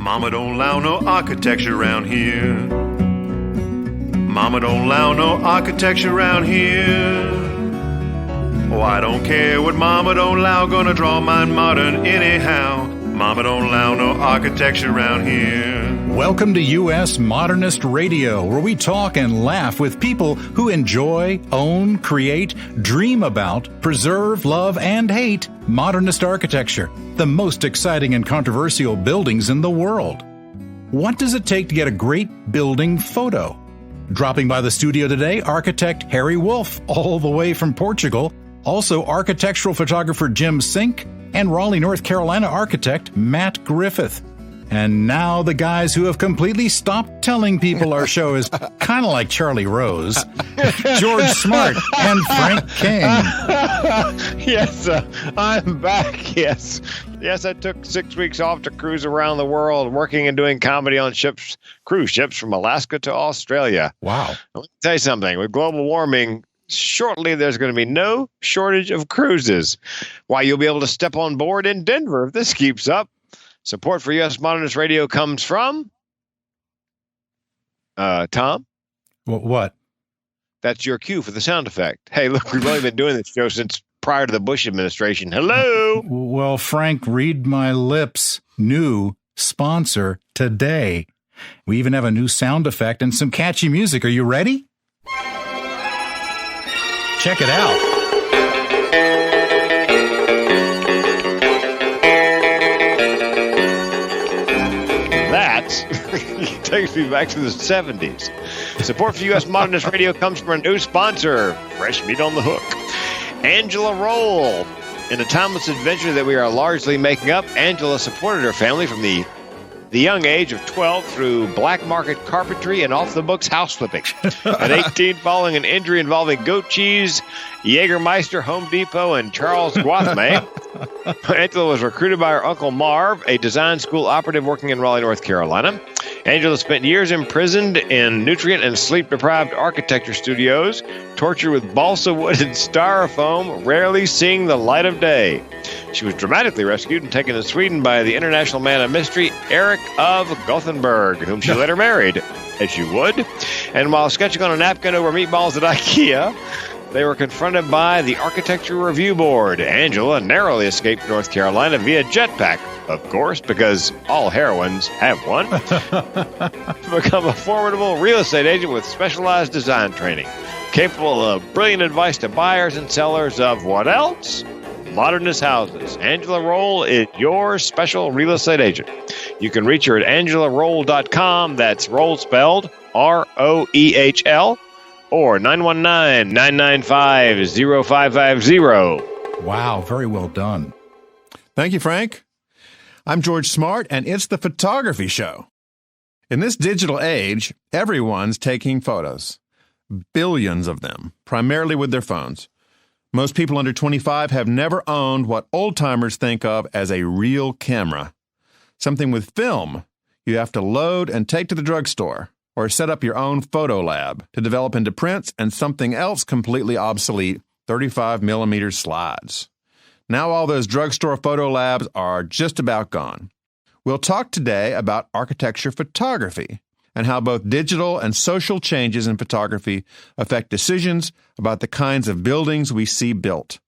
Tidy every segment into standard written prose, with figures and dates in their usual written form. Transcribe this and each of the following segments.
Mama don't allow no architecture around here. Mama don't allow no architecture around here. Oh, I don't care what Mama don't allow, gonna draw mine modern anyhow. Mama don't allow no architecture around here. Welcome to US Modernist Radio, where we talk and laugh with people who enjoy, own, create, dream about, preserve, love, and hate modernist architecture, the most exciting and controversial buildings in the world. What does it take to get a great building photo? Dropping by the studio today, architect Harry Wolff, all the way from Portugal, also architectural photographer Jim Sink, and Raleigh, North Carolina architect Matt Griffith. And now the guys who have completely stopped telling people our show is kind of like Charlie Rose, George Smart and Frank King. Yes, I'm back, yes. Yes, I took 6 weeks off to cruise around the world, working and doing comedy on ships, cruise ships from Alaska to Australia. Wow. Let me tell you something. With global warming, shortly there's going to be no shortage of cruises. Why, you'll be able to step on board in Denver if this keeps up. Support for US Modernist Radio comes from Tom? What? That's your cue for the sound effect. Hey, look, we've only been doing this show since prior to the Bush administration. Hello? Well, Frank, read my lips. New sponsor today. We even have a new sound effect and some catchy music. Are you ready? Check it out. That takes me back to the 70s. Support for U.S. Modernist Radio comes from a new sponsor, Fresh Meat on the Hook. Angela Roll. In a timeless adventure that we are largely making up, Angela supported her family from the young age of 12 through black market carpentry and off-the-books house flipping. At 18, following an injury involving goat cheese, Jägermeister, Home Depot, and Charles Guathame, Angela was recruited by her uncle Marv, a design school operative working in Raleigh, North Carolina. Angela spent years imprisoned in nutrient and sleep-deprived architecture studios, tortured with balsa wood and styrofoam, rarely seeing the light of day. She was dramatically rescued and taken to Sweden by the international man of mystery, Eric of Gothenburg, whom she later married, as you would. And while sketching on a napkin over meatballs at IKEA, they were confronted by the Architecture Review Board. Angela narrowly escaped North Carolina via jetpack, of course, because all heroines have one, to become a formidable real estate agent with specialized design training, capable of brilliant advice to buyers and sellers of what else? Modernist houses. Angela Roll is your special real estate agent. You can reach her at angelaroll.com. That's roll spelled ROEHL. Or 919-995-0550. Wow, very well done. Thank you, Frank. I'm George Smart, and it's the Photography Show. In this digital age, everyone's taking photos. Billions of them, primarily with their phones. Most people under 25 have never owned what old-timers think of as a real camera. Something with film you have to load and take to the drugstore, or set up your own photo lab to develop into prints and something else completely obsolete, 35mm slides. Now all those drugstore photo labs are just about gone. We'll talk today about architecture photography and how both digital and social changes in photography affect decisions about the kinds of buildings we see built,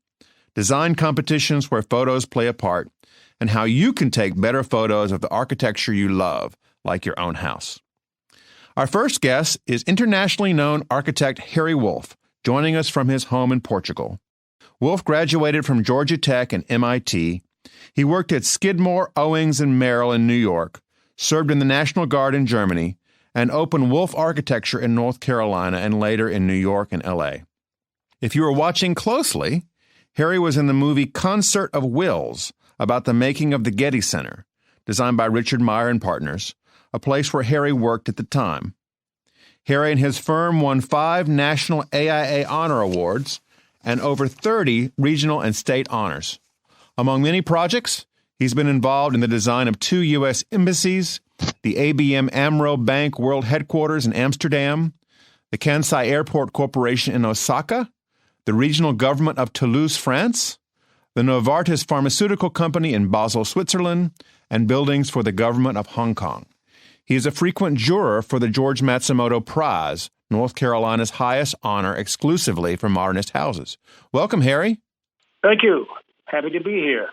design competitions where photos play a part, and how you can take better photos of the architecture you love, like your own house. Our first guest is internationally known architect Harry Wolff, joining us from his home in Portugal. Wolff graduated from Georgia Tech and MIT. He worked at Skidmore, Owings & Merrill in New York, served in the National Guard in Germany, and opened Wolff Architecture in North Carolina and later in New York and L.A. If you were watching closely, Harry was in the movie Concert of Wills about the making of the Getty Center, designed by Richard Meyer and Partners, a place where Harry worked at the time. Harry and his firm won 5 national AIA honor awards and over 30 regional and state honors. Among many projects, he's been involved in the design of 2 U.S. embassies, the ABN AMRO Bank World Headquarters in Amsterdam, the Kansai Airport Corporation in Osaka, the regional government of Toulouse, France, the Novartis Pharmaceutical Company in Basel, Switzerland, and buildings for the government of Hong Kong. He is a frequent juror for the George Matsumoto Prize, North Carolina's highest honor exclusively for modernist houses. Welcome, Harry. Thank you. Happy to be here.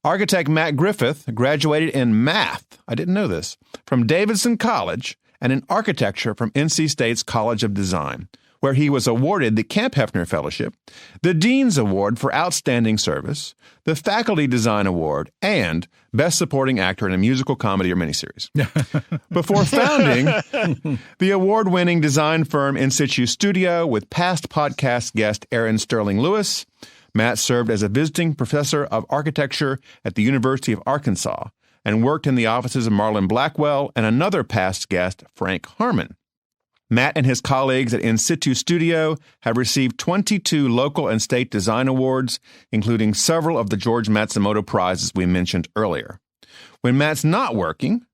Architect Matt Griffith graduated in math, I didn't know this, from Davidson College and in architecture from NC State's College of Design, where he was awarded the Camp Hefner Fellowship, the Dean's Award for Outstanding Service, the Faculty Design Award, and Best Supporting Actor in a Musical Comedy or Miniseries. Before founding the award-winning design firm In Situ Studio with past podcast guest Aaron Sterling Lewis, Matt served as a visiting professor of architecture at the University of Arkansas and worked in the offices of Marlon Blackwell and another past guest, Frank Harmon. Matt and his colleagues at In Situ Studio have received 22 local and state design awards, including several of the George Matsumoto Prizes we mentioned earlier. When Matt's not working,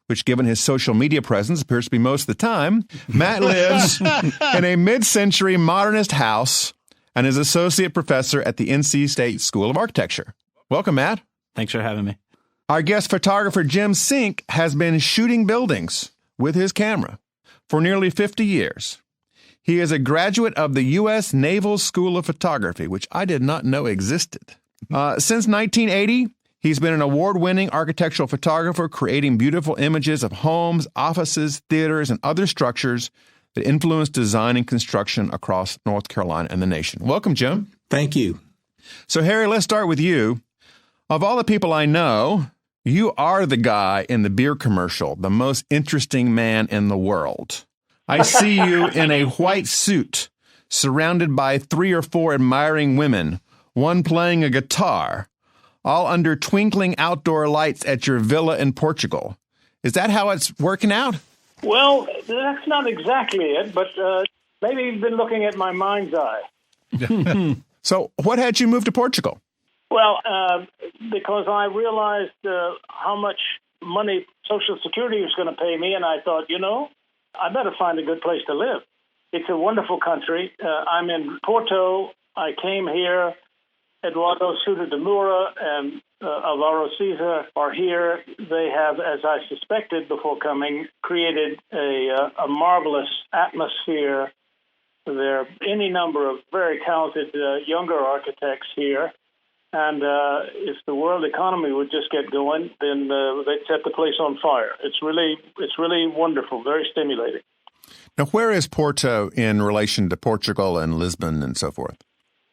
which given his social media presence appears to be most of the time, Matt lives in a mid-century modernist house and is associate professor at the NC State School of Architecture. Welcome, Matt. Thanks for having me. Our guest photographer, Jim Sink, has been shooting buildings with his camera for nearly 50 years. He is a graduate of the U.S. Naval School of Photography, which I did not know existed. Since 1980, he's been an award-winning architectural photographer, creating beautiful images of homes, offices, theaters, and other structures that influence design and construction across North Carolina and the nation. Welcome, Jim. Thank you. So, Harry, let's start with you. Of all the people I know, you are the guy in the beer commercial, the most interesting man in the world. I see you in a white suit, surrounded by 3 or 4 admiring women, one playing a guitar, all under twinkling outdoor lights at your villa in Portugal. Is that how it's working out? Well, that's not exactly it, but maybe you've been looking at my mind's eye. So what had you move to Portugal? Well, because I realized how much money Social Security was going to pay me, and I thought, I better find a good place to live. It's a wonderful country. I'm in Porto. I came here. Eduardo Sousa de Moura and Alvaro Cesar are here. They have, as I suspected before coming, created a marvelous atmosphere. There are any number of very talented younger architects here. And if the world economy would just get going, then they'd set the place on fire. It's really wonderful, very stimulating. Now, where is Porto in relation to Portugal and Lisbon and so forth?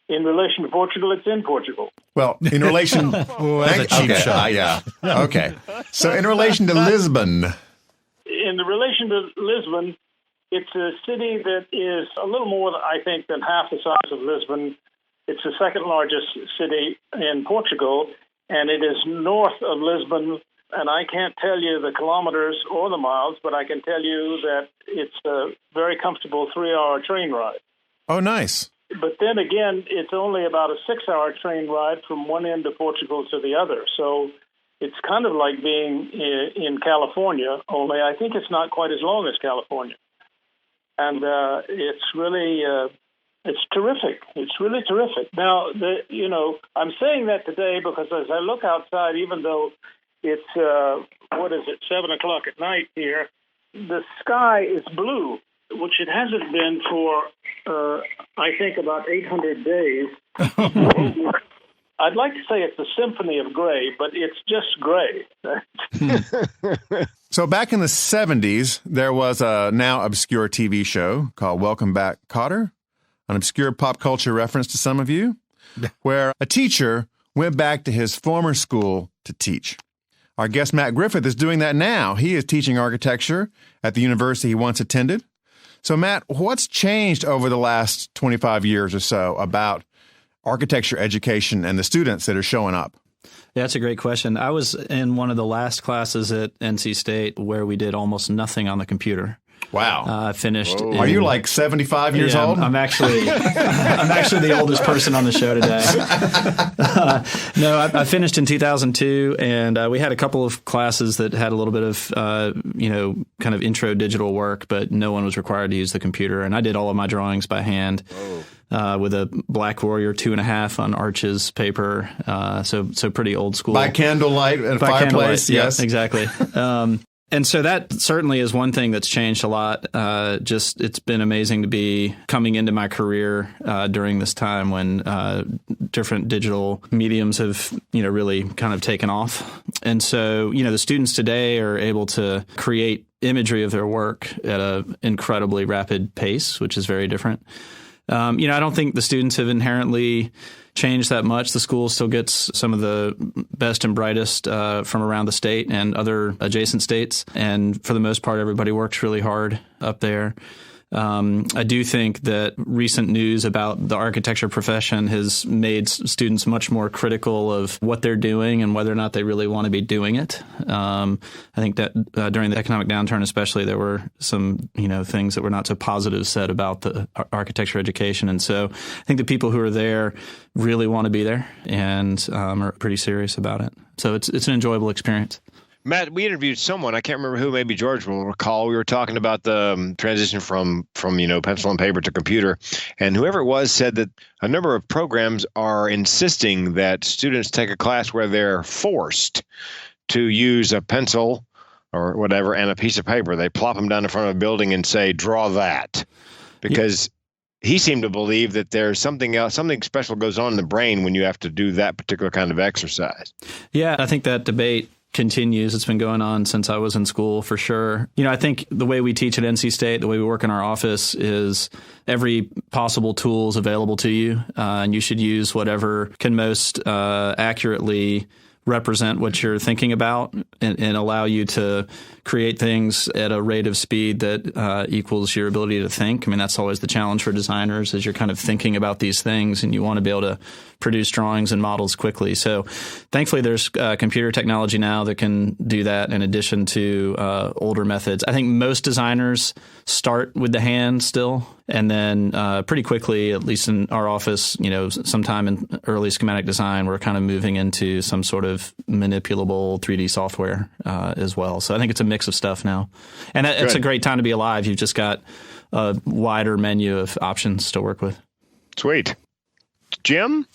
In relation to Portugal, it's in Portugal. Well, in relation... That's a cheap shot. Yeah. Okay. So in relation to Lisbon... In relation to Lisbon, it's a city that is a little more, I think, than half the size of Lisbon. It's the second largest city in Portugal, and it is north of Lisbon. And I can't tell you the kilometers or the miles, but I can tell you that it's a very comfortable 3-hour train ride. Oh, nice. But then again, it's only about a 6-hour train ride from one end of Portugal to the other. So it's kind of like being in California, only I think it's not quite as long as California. And it's really... It's terrific. It's really terrific. Now, I'm saying that today because as I look outside, even though it's, 7 o'clock at night here, the sky is blue, which it hasn't been for, I think, about 800 days. I'd like to say it's a symphony of gray, but it's just gray. So back in the 70s, there was a now obscure TV show called Welcome Back, Kotter, an obscure pop culture reference to some of you, where a teacher went back to his former school to teach. Our guest, Matt Griffith, is doing that now. He is teaching architecture at the university he once attended. So, Matt, what's changed over the last 25 years or so about architecture education and the students that are showing up? Yeah, that's a great question. I was in one of the last classes at NC State where we did almost nothing on the computer. Wow. I finished. Are you like 75 years old? I'm actually the oldest person on the show today. I finished in 2002, and we had a couple of classes that had a little bit of, kind of intro digital work, but no one was required to use the computer. And I did all of my drawings by hand. with a Black Warrior 2.5 on Arches paper. So pretty old school. By candlelight and fireplace. Yes, exactly. And so that certainly is one thing that's changed a lot. It's been amazing to be coming into my career during this time when different digital mediums have, really kind of taken off. And so, the students today are able to create imagery of their work at an incredibly rapid pace, which is very different. I don't think the students have inherently changed that much. The school still gets some of the best and brightest from around the state and other adjacent states. And for the most part, everybody works really hard up there. I do think that recent news about the architecture profession has made students much more critical of what they're doing and whether or not they really want to be doing it. I think that during the economic downturn especially, there were some things that were not so positive said about the architecture education. And so I think the people who are there really want to be there and are pretty serious about it. So it's an enjoyable experience. Matt, we interviewed someone, I can't remember who, maybe George will recall. We were talking about the transition from pencil and paper to computer. And whoever it was said that a number of programs are insisting that students take a class where they're forced to use a pencil or whatever and a piece of paper. They plop them down in front of a building and say, draw that. Because he seemed to believe that there's something else, something special goes on in the brain when you have to do that particular kind of exercise. Yeah, I think that debate continues. It's been going on since I was in school, for sure. I think the way we teach at NC State, the way we work in our office is every possible tool is available to you, and you should use whatever can most accurately represent what you're thinking about and allow you to create things at a rate of speed that equals your ability to think. I mean, that's always the challenge for designers, is you're kind of thinking about these things and you want to be able to produce drawings and models quickly. So thankfully, there's computer technology now that can do that in addition to older methods. I think most designers start with the hand still, and then pretty quickly, at least in our office, sometime in early schematic design, we're kind of moving into some sort of manipulable 3D software as well. So I think it's a mix of stuff now. And it's a great time to be alive. You've just got a wider menu of options to work with. Sweet. Jim?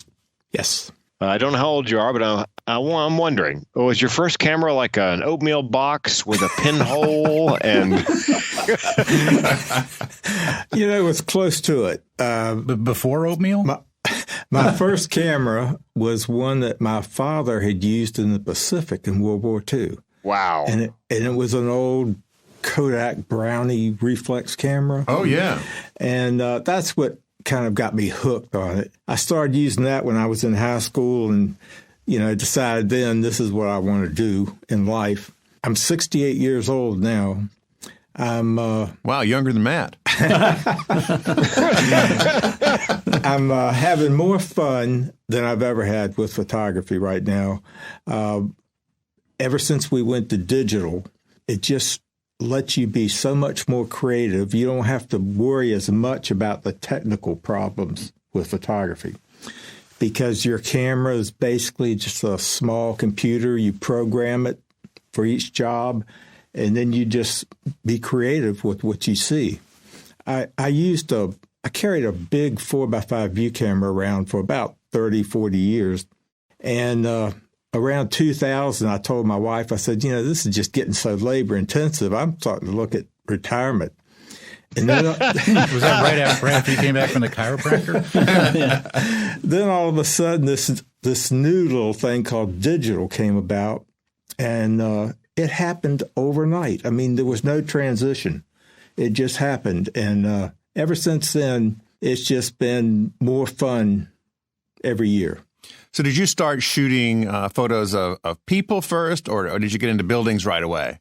Yes. I don't know how old you are, but I'm wondering, was your first camera like an oatmeal box with a pinhole? And it was close to it. Before oatmeal? My first camera was one that my father had used in the Pacific in World War II. Wow. And it was an old Kodak Brownie reflex camera. Oh, yeah. And that's what kind of got me hooked on it. I started using that when I was in high school and, decided then this is what I want to do in life. I'm 68 years old now. I'm wow, younger than Matt. I'm having more fun than I've ever had with photography right now. Ever since we went to digital, it just lets you be so much more creative. You don't have to worry as much about the technical problems with photography because your camera is basically just a small computer. You program it for each job, and then you just be creative with what you see. I carried a big 4x5 view camera around for about 30, 40 years. And around 2000, I told my wife, I said, this is just getting so labor intensive. I'm starting to look at retirement. And then, was that right after you came back from the chiropractor? Then all of a sudden, this new little thing called digital came about, and it happened overnight. I mean, there was no transition. It just happened. And ever since then, it's just been more fun every year. So did you start shooting photos of people first, or did you get into buildings right away?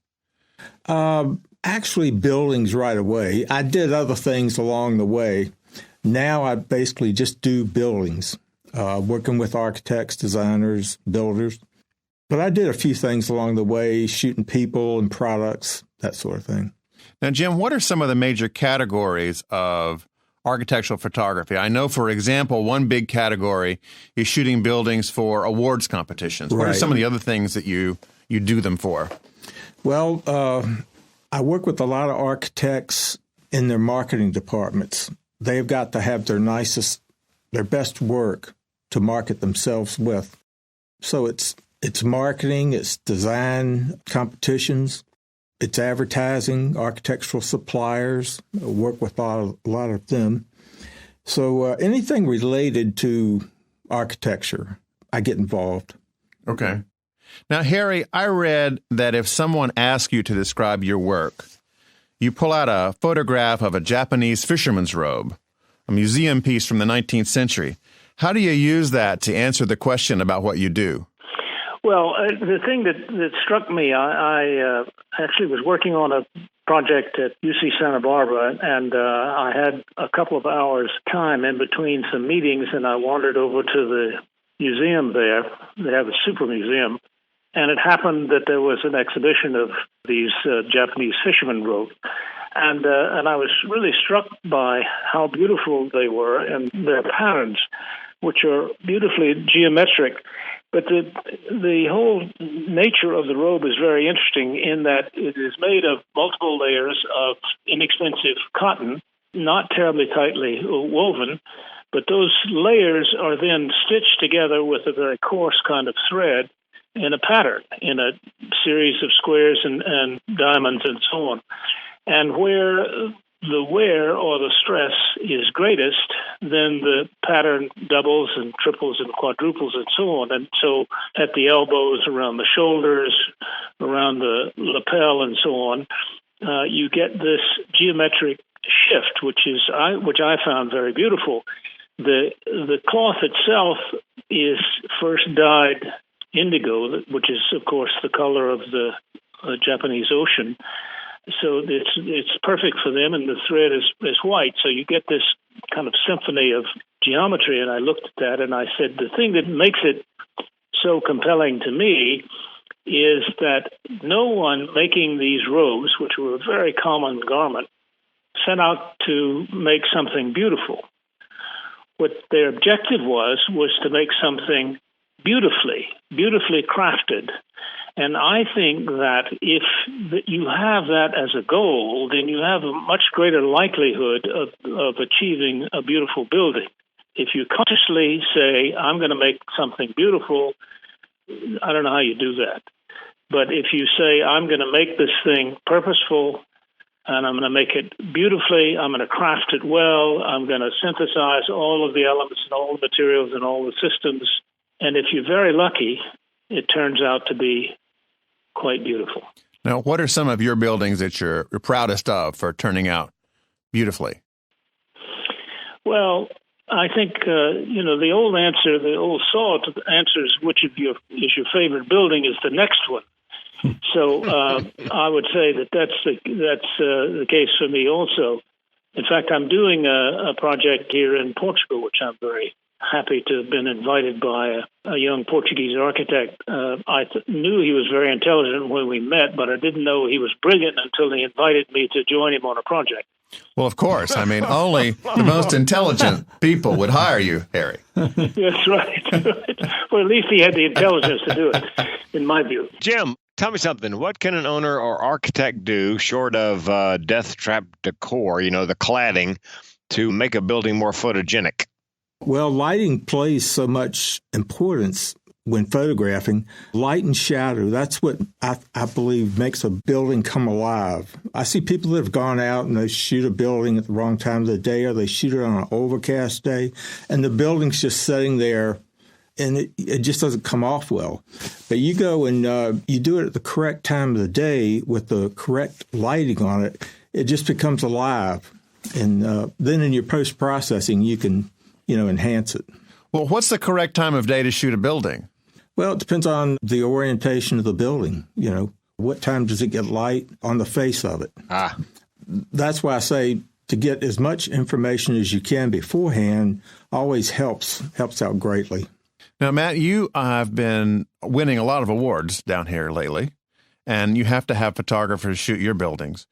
Actually, buildings right away. I did other things along the way. Now I basically just do buildings, working with architects, designers, builders. But I did a few things along the way, shooting people and products, that sort of thing. Now, Jim, what are some of the major categories of architectural photography? I know, for example, one big category is shooting buildings for awards competitions. What are some of the other things that you do them for? Well, I work with a lot of architects in their marketing departments. They've got to have their nicest their best work to market themselves with. So it's marketing, it's design competitions, it's advertising, architectural suppliers. I work with a lot of them. So anything related to architecture, I get involved. Okay. Now, Harry, I read that if someone asks you to describe your work, you pull out a photograph of a Japanese fisherman's robe, a museum piece from the 19th century. How do you use that to answer the question about what you do? Well, the thing that struck me, I actually was working on a project at UC Santa Barbara, and I had a couple of hours time in between some meetings, and I wandered over to the museum there. They have a super museum, and it happened that there was an exhibition of these Japanese fishermen robes. And I was really struck by how beautiful they were and their patterns, which are beautifully geometric. But the whole nature of the robe is very interesting in that it is made of multiple layers of inexpensive cotton, not terribly tightly woven, but those layers are then stitched together with a very coarse kind of thread in a pattern, in a series of squares and diamonds and so on. And where the wear or the stress is greatest, then the pattern doubles and triples and quadruples and so on. And so at the elbows, around the shoulders, around the lapel and so on, you get this geometric shift, which I found very beautiful. The cloth itself is first dyed indigo, which is, of course, the color of the Japanese Ocean. So it's perfect for them, and the thread is white. So you get this kind of symphony of geometry, and I looked at that, and I said, the thing that makes it so compelling to me is that no one making these robes, which were a very common garment, set out to make something beautiful. What their objective was to make something beautifully crafted. And I think that if you have that as a goal, then you have a much greater likelihood of achieving a beautiful building. If you consciously say, I'm going to make something beautiful, I don't know how you do that. But if you say, I'm going to make this thing purposeful, and I'm going to make it beautifully, I'm going to craft it well, I'm going to synthesize all of the elements and all the materials and all the systems, and if you're very lucky, it turns out to be quite beautiful. Now, what are some of your buildings that you're proudest of for turning out beautifully? Well, I think, the old saw to the answer is which of is your favorite building is the next one. So I would say that's the case for me also. In fact, I'm doing a project here in Portugal, which I'm very happy to have been invited by a young Portuguese architect. I knew he was very intelligent when we met, but I didn't know he was brilliant until he invited me to join him on a project. Well, of course. I mean, only the most intelligent people would hire you, Harry. That's right. Well, at least he had the intelligence to do it, in my view. Jim, tell me something. What can an owner or architect do, short of death trap decor, the cladding, to make a building more photogenic? Well, lighting plays so much importance when photographing. Light and shadow, that's what I believe makes a building come alive. I see people that have gone out and they shoot a building at the wrong time of the day, or they shoot it on an overcast day, and the building's just sitting there and it just doesn't come off well. But you go and you do it at the correct time of the day with the correct lighting on it, it just becomes alive. And then in your post-processing, you can enhance it. Well, what's the correct time of day to shoot a building? Well, it depends on the orientation of the building. What time does it get light on the face of it? That's why I say to get as much information as you can beforehand always helps out greatly. Now, Matt, you have been winning a lot of awards down here lately, and you have to have photographers shoot your buildings.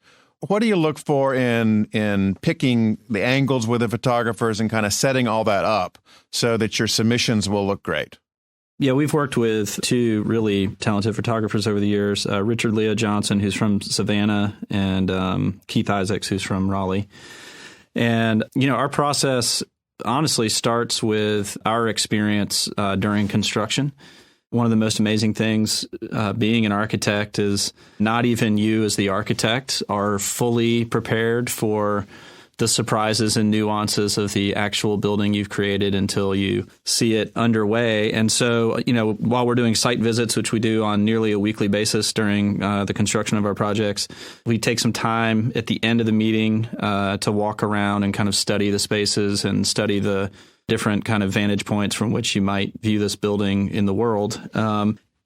What do you look for in picking the angles with the photographers and kind of setting all that up so that your submissions will look great? Yeah, we've worked with two really talented photographers over the years, Richard Lea Johnson, who's from Savannah, and Keith Isaacs, who's from Raleigh. And, our process honestly starts with our experience during construction. One of the most amazing things being an architect is not even you as the architect are fully prepared for the surprises and nuances of the actual building you've created until you see it underway. And so, while we're doing site visits, which we do on nearly a weekly basis during the construction of our projects, we take some time at the end of the meeting to walk around and kind of study the spaces and study the different kind of vantage points from which you might view this building in the world.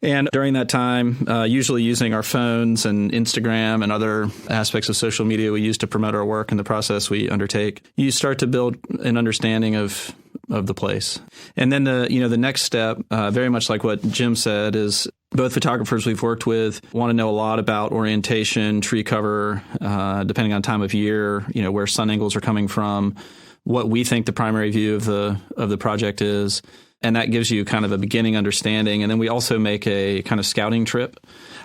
And during that time, usually using our phones and Instagram and other aspects of social media we use to promote our work and the process we undertake, you start to build an understanding of the place. And then the next step, very much like what Jim said, is both photographers we've worked with want to know a lot about orientation, tree cover, depending on time of year, where sun angles are coming from, what we think the primary view of the project is. And that gives you kind of a beginning understanding. And then we also make a kind of scouting trip.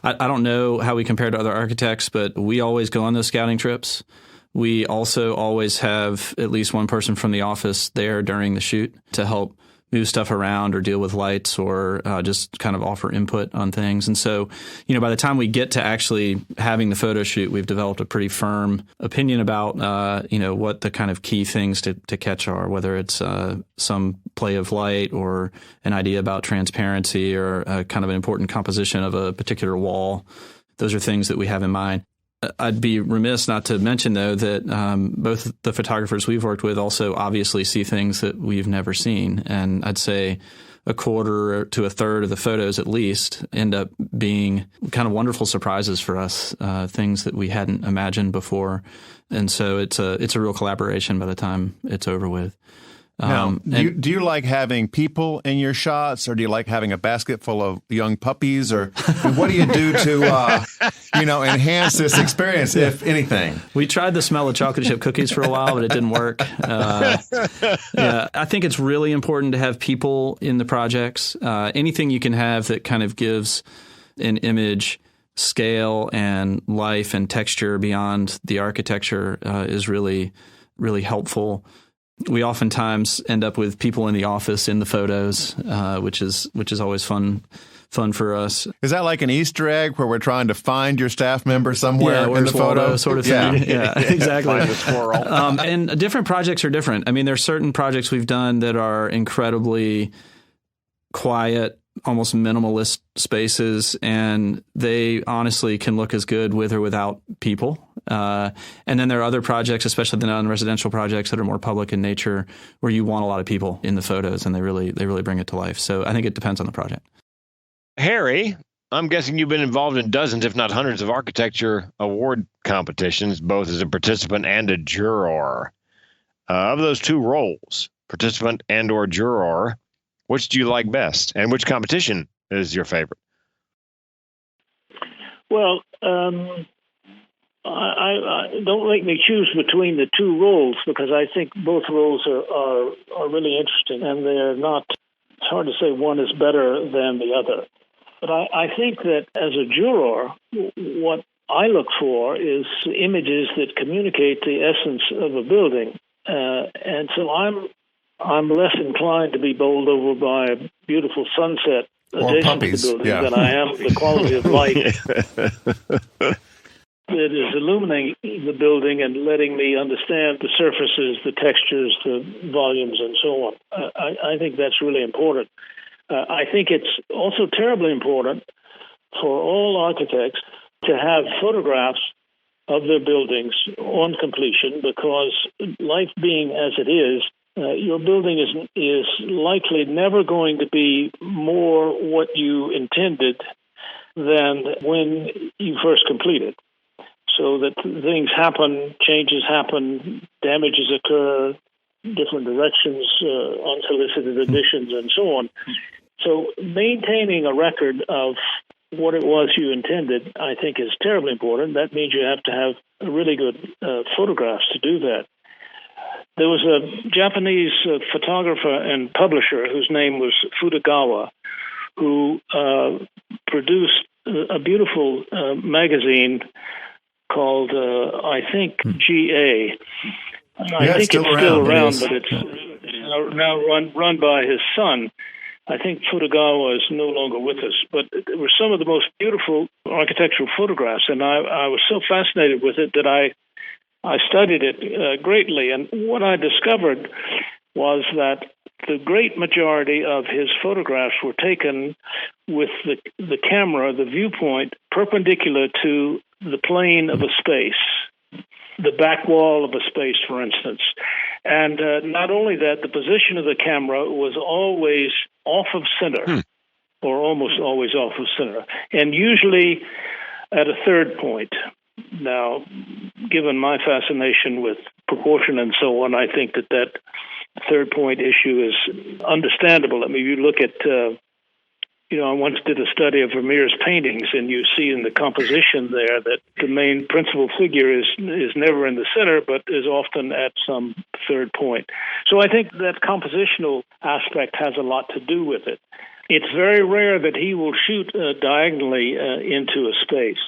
I don't know how we compare to other architects, but we always go on those scouting trips. We also always have at least one person from the office there during the shoot to help move stuff around or deal with lights or just kind of offer input on things. And so, by the time we get to actually having the photo shoot, we've developed a pretty firm opinion about, what the kind of key things to catch are, whether it's some play of light or an idea about transparency or a kind of an important composition of a particular wall. Those are things that we have in mind. I'd be remiss not to mention, though, that both the photographers we've worked with also obviously see things that we've never seen. And I'd say a quarter to a third of the photos at least end up being kind of wonderful surprises for us, things that we hadn't imagined before. And so it's a real collaboration by the time it's over with. Now, do you like having people in your shots, or do you like having a basket full of young puppies, or what do you do to, enhance this experience, if anything? We tried the smell of chocolate chip cookies for a while, but it didn't work. I think it's really important to have people in the projects. Anything you can have that kind of gives an image scale and life and texture beyond the architecture is really, really helpful. We oftentimes end up with people in the office in the photos, which is always fun for us. Is that like an Easter egg where we're trying to find your staff member somewhere in the photo? Waldo, sort of thing. Yeah, exactly. Find the squirrel. And different projects are different. I mean, there's certain projects we've done that are incredibly quiet, almost minimalist spaces, and they honestly can look as good with or without people. And then there are other projects, especially the non-residential projects that are more public in nature, where you want a lot of people in the photos, and they really bring it to life. So I think it depends on the project. Harry, I'm guessing you've been involved in dozens, if not hundreds, of architecture award competitions, both as a participant and a juror. Of those two roles, participant and or juror, which do you like best, and which competition is your favorite? Well, I don't make me choose between the two roles, because I think both roles are really interesting, and they're not. It's hard to say one is better than the other. But I think that as a juror, what I look for is images that communicate the essence of a building, and so I'm less inclined to be bowled over by a beautiful sunset adjacent to the building than I am the quality of light that is illuminating the building and letting me understand the surfaces, the textures, the volumes, and so on. I think that's really important. I think it's also terribly important for all architects to have photographs of their buildings on completion, because life being as it is, your building is likely never going to be more what you intended than when you first completed. So that things happen, changes happen, damages occur, different directions, unsolicited additions, and so on. So maintaining a record of what it was you intended, I think, is terribly important. That means you have to have really good photographs to do that. There was a Japanese photographer and publisher whose name was Futagawa, who produced a beautiful magazine called, I think, GA. I think it's still around, but now run by his son. I think Futagawa is no longer with us, but it were some of the most beautiful architectural photographs, and I was so fascinated with it that I studied it greatly. And what I discovered was that the great majority of his photographs were taken with the camera, the viewpoint, perpendicular to the plane of a space, the back wall of a space, for instance. And not only that, the position of the camera was always off of center, or almost always off of center, and usually at a third point. Now, given my fascination with proportion and so on, I think that third point issue is understandable. I mean, you look at, I once did a study of Vermeer's paintings, and you see in the composition there that the main principal figure is never in the center, but is often at some third point. So I think that compositional aspect has a lot to do with it. It's very rare that he will shoot diagonally into a space.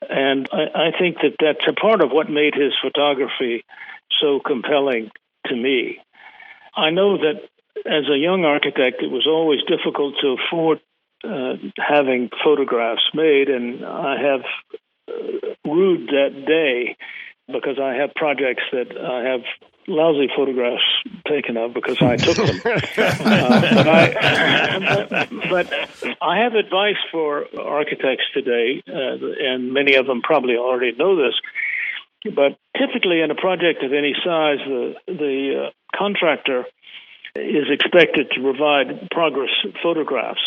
And I think that that's a part of what made his photography so compelling to me. I know that as a young architect, it was always difficult to afford having photographs made, and I have rued that day because I have projects that I have lousy photographs taken of because I took them. But I have advice for architects today, and many of them probably already know this, but typically in a project of any size, the contractor is expected to provide progress photographs.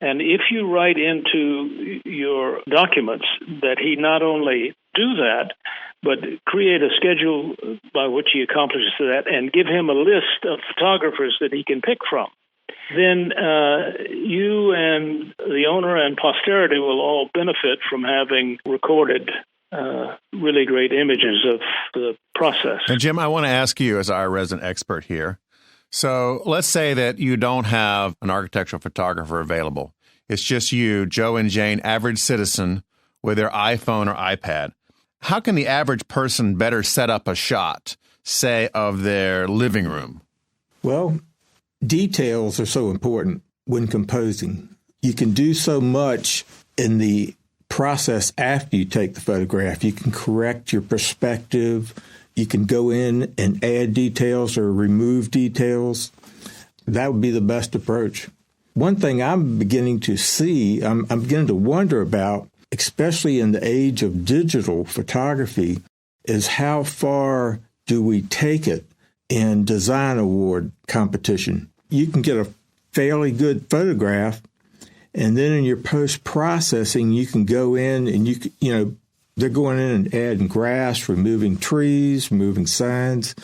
And if you write into your documents that he not only do that, but create a schedule by which he accomplishes that and give him a list of photographers that he can pick from, then you and the owner and posterity will all benefit from having recorded really great images of the process. And Jim, I want to ask you as our resident expert here. So let's say that you don't have an architectural photographer available. It's just you, Joe and Jane, average citizen with their iPhone or iPad. How can the average person better set up a shot, say, of their living room? Well, details are so important when composing. You can do so much in the process after you take the photograph. You can correct your perspective. You can go in and add details or remove details. That would be the best approach. One thing I'm beginning to see, I'm beginning to wonder about, especially in the age of digital photography, is how far do we take it in design award competition? You can get a fairly good photograph, and then in your post-processing, you can go in and they're going in and adding grass, removing trees, removing signs,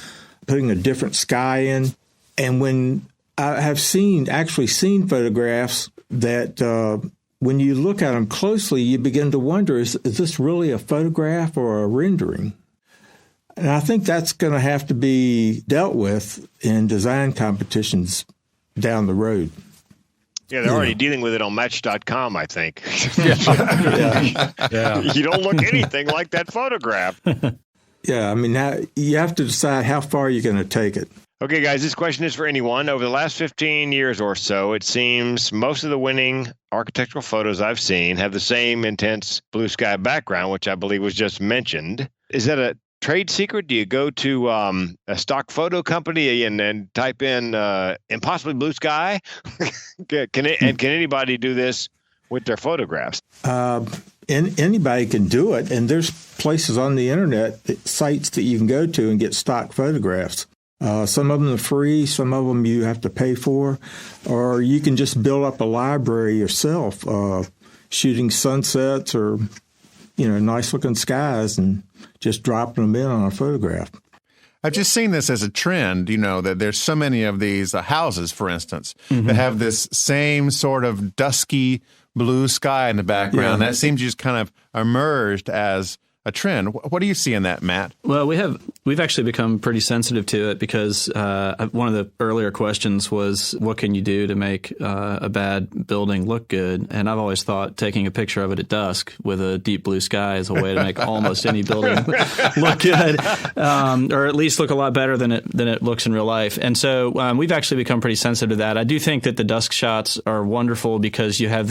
putting a different sky in. And when I have actually seen photographs that when you look at them closely, you begin to wonder, is this really a photograph or a rendering? And I think that's going to have to be dealt with in design competitions down the road. Yeah, they're already dealing with it on Match.com, I think. Yeah. You don't look anything like that photograph. Yeah, I mean, you have to decide how far you're going to take it. Okay, guys, this question is for anyone. Over the last 15 years or so, it seems most of the winning architectural photos I've seen have the same intense blue sky background, which I believe was just mentioned. Is that a trade secret? Do you go to a stock photo company and type in impossibly blue sky? Can anybody do this with their photographs? Anybody can do it, and there's places on the internet, sites that you can go to and get stock photographs. Some of them are free, some of them you have to pay for, or you can just build up a library yourself, shooting sunsets or nice looking skies and just dropping them in on a photograph. I've just seen this as a trend, that there's so many of these houses, for instance, that have this same sort of dusky blue sky in the background. Yeah. That seems just kind of emerged as a trend. What do you see in that, Matt? Well, we've actually become pretty sensitive to it because one of the earlier questions was, what can you do to make a bad building look good? And I've always thought taking a picture of it at dusk with a deep blue sky is a way to make almost any building look good, or at least look a lot better than it looks in real life. And so we've actually become pretty sensitive to that. I do think that the dusk shots are wonderful because you have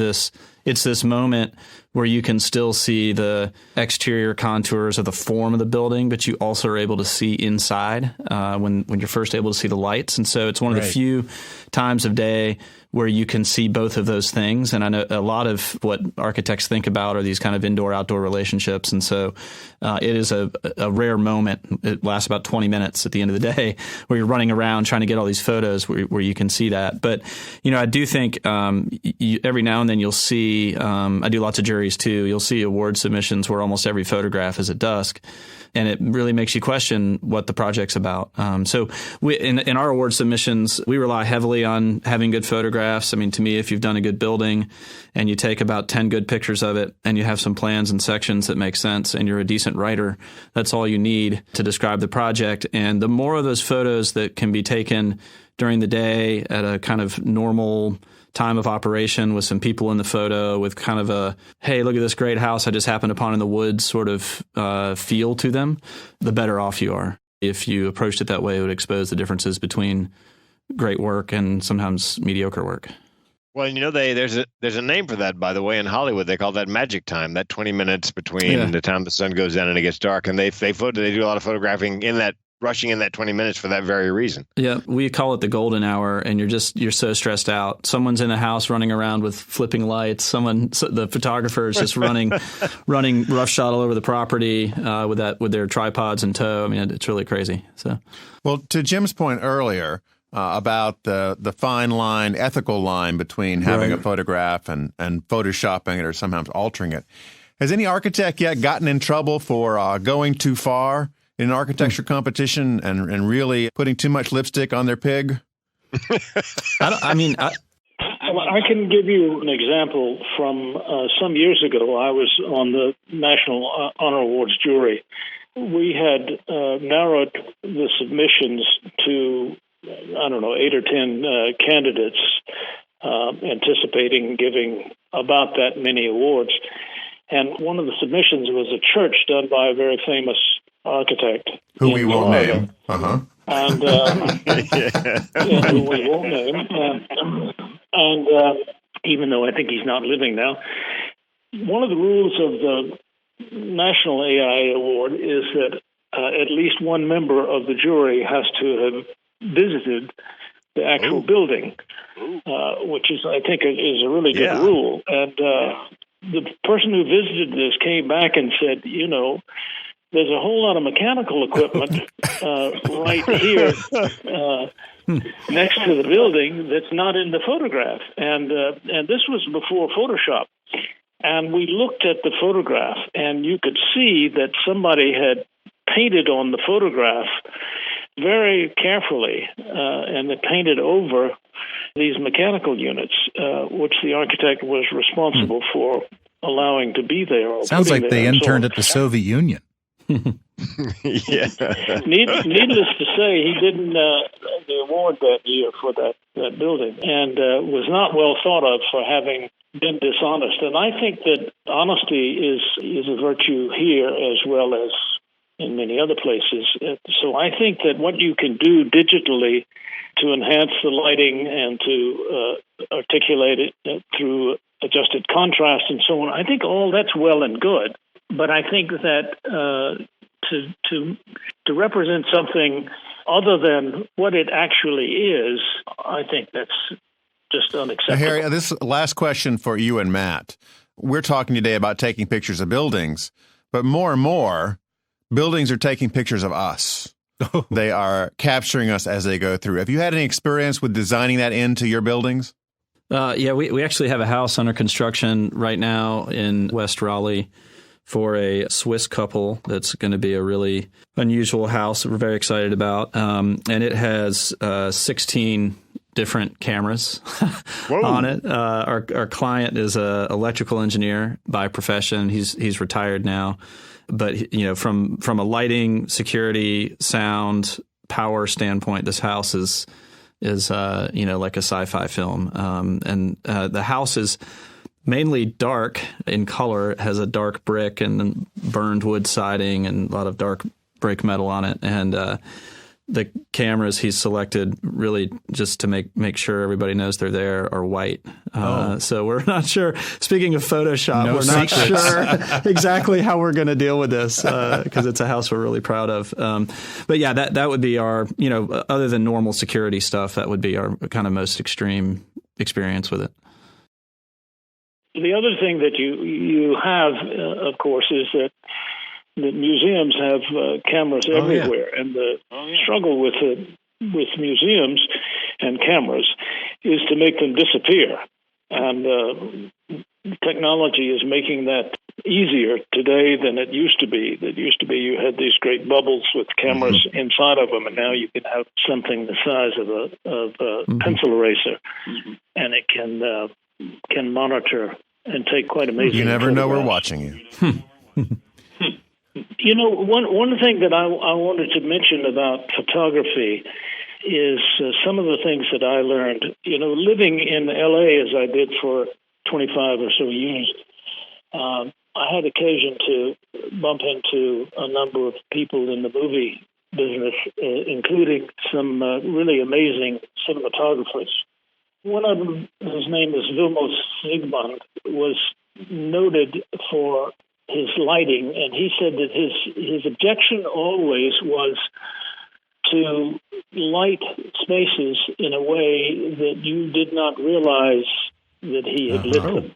it's this moment where you can still see the exterior contours of the form of the building, but you also are able to see inside when you're first able to see the lights. And so it's one of the few times of day where you can see both of those things. And I know a lot of what architects think about are these kind of indoor-outdoor relationships. And so it is a rare moment. It lasts about 20 minutes at the end of the day where you're running around trying to get all these photos where you can see that. But, I do think every now and then you'll see, I do lots of juries too, you'll see award submissions where almost every photograph is at dusk. And it really makes you question what the project's about. So in our award submissions, we rely heavily on having good photographs. I mean, to me, if you've done a good building and you take about 10 good pictures of it and you have some plans and sections that make sense and you're a decent writer, that's all you need to describe the project. And the more of those photos that can be taken during the day at a kind of normal time of operation with some people in the photo with kind of a, hey, look at this great house I just happened upon in the woods sort of feel to them, the better off you are. If you approached it that way, it would expose the differences between great work and sometimes mediocre work. Well, there's a name for that, by the way, in Hollywood. They call that magic time, that 20 minutes between the time the sun goes down and it gets dark. And they do a lot of photographing rushing in that 20 minutes for that very reason. Yeah, we call it the golden hour, and you're so stressed out. Someone's in a house running around with flipping lights. The photographer is just running roughshod all over the property with their tripods in tow. I mean, it's really crazy. So, well, to Jim's point earlier about the fine line, ethical line between having a photograph and photoshopping it or sometimes altering it, has any architect yet gotten in trouble for going too far in an architecture competition and really putting too much lipstick on their pig? I can give you an example from some years ago. I was on the National Honor Awards jury. We had narrowed the submissions to, 8 or 10 candidates, anticipating giving about that many awards. And one of the submissions was a church done by a very famous architect who we won't name. And who we won't name. And even though I think he's not living now, one of the rules of the National AI Award is that at least one member of the jury has to have visited the actual building, which is, I think, is a really good rule. And the person who visited this came back and said, there's a whole lot of mechanical equipment right here next to the building that's not in the photograph. And this was before Photoshop. And we looked at the photograph, and you could see that somebody had painted on the photograph very carefully, and they painted over these mechanical units, which the architect was responsible for allowing to be there. Sounds like they interned at the Soviet Union. Yeah. Needless to say, he didn't the award that year for that building, and was not well thought of for having been dishonest. And I think that honesty is a virtue here as well as in many other places. So I think that what you can do digitally to enhance the lighting and to articulate it through adjusted contrast and so on, I think all that's well and good. But I think that to represent something other than what it actually is, I think that's just unacceptable. Harry, this last question for you and Matt. We're talking today about taking pictures of buildings, but more and more, buildings are taking pictures of us. They are capturing us as they go through. Have you had any experience with designing that into your buildings? We actually have a house under construction right now in West Raleigh for a Swiss couple that's going to be a really unusual house that we're very excited about. And it has 16 different cameras on it. Our client is a electrical engineer by profession. He's retired now, but from a lighting, security, sound, power standpoint, this house is like a sci-fi film. And the house is mainly dark in color. It has a dark brick and then burned wood siding and a lot of dark break metal on it. And the cameras he's selected really just to make sure everybody knows they're there are white. So we're not sure. Speaking of Photoshop, we're not sure exactly how we're going to deal with this because it's a house we're really proud of. But yeah, that would be our, other than normal security stuff, that would be our kind of most extreme experience with it. The other thing that you have, of course, is that museums have cameras everywhere, and the struggle with museums and cameras is to make them disappear. And technology is making that easier today than it used to be. It used to be you had these great bubbles with cameras inside of them, and now you can have something the size of a pencil eraser, and it can monitor and take quite amazing. You never know we're watching you. One thing that I wanted to mention about photography is some of the things that I learned. Living in L.A. as I did for 25 or so years, I had occasion to bump into a number of people in the movie business, including some really amazing cinematographers. One of them, whose name is Vilmos Zsigmond, was noted for his lighting, and he said that his objection always was to light spaces in a way that you did not realize that he had lit them.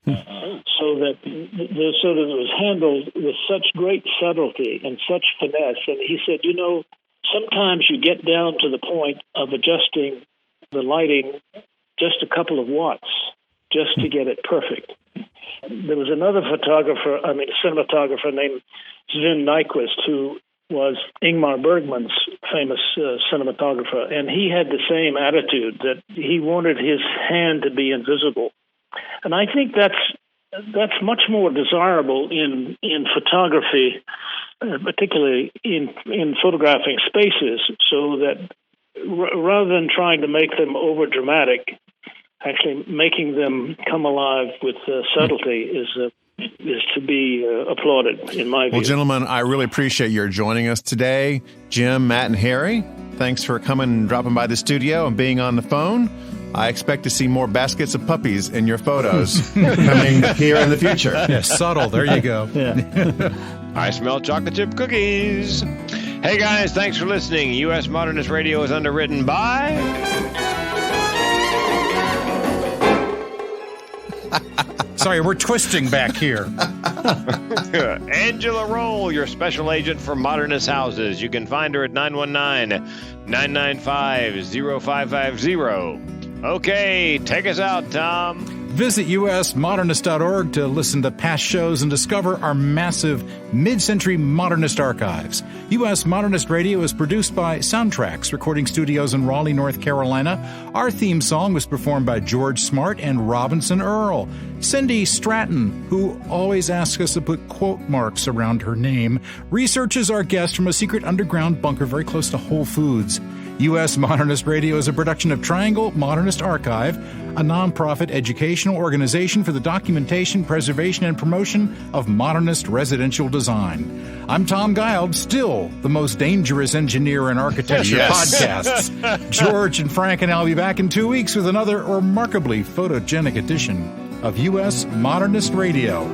So that it was handled with such great subtlety and such finesse. And he said, sometimes you get down to the point of adjusting the lighting just a couple of watts just to get it perfect. There was another cinematographer named Sven Nykvist, who was Ingmar Bergman's famous cinematographer, and he had the same attitude that he wanted his hand to be invisible. And I think that's much more desirable in photography, particularly in photographing spaces, so that rather than trying to make them over dramatic, actually making them come alive with subtlety is to be applauded, in my view. Well, gentlemen, I really appreciate your joining us today. Jim, Matt, and Harry, thanks for coming and dropping by the studio and being on the phone. I expect to see more baskets of puppies in your photos coming here in the future. Yeah, subtle. There you go. I smell chocolate chip cookies. Hey, guys, thanks for listening. US Modernist Radio is underwritten by... Sorry, we're twisting back here. Angela Roll, your special agent for Modernist Houses. You can find her at 919-995-0550. Okay, take us out, Tom. Visit USModernist.org to listen to past shows and discover our massive mid-century modernist archives. US Modernist Radio is produced by Soundtracks Recording Studios in Raleigh, North Carolina. Our theme song was performed by George Smart and Robinson Earl. Cindy Stratton, who always asks us to put quote marks around her name, researches our guest from a secret underground bunker very close to Whole Foods. US Modernist Radio is a production of Triangle Modernist Archive, a nonprofit educational organization for the documentation, preservation, and promotion of modernist residential design. I'm Tom Guild, still the most dangerous engineer in architecture podcasts. George and Frank and I'll be back in 2 weeks with another remarkably photogenic edition of US Modernist Radio.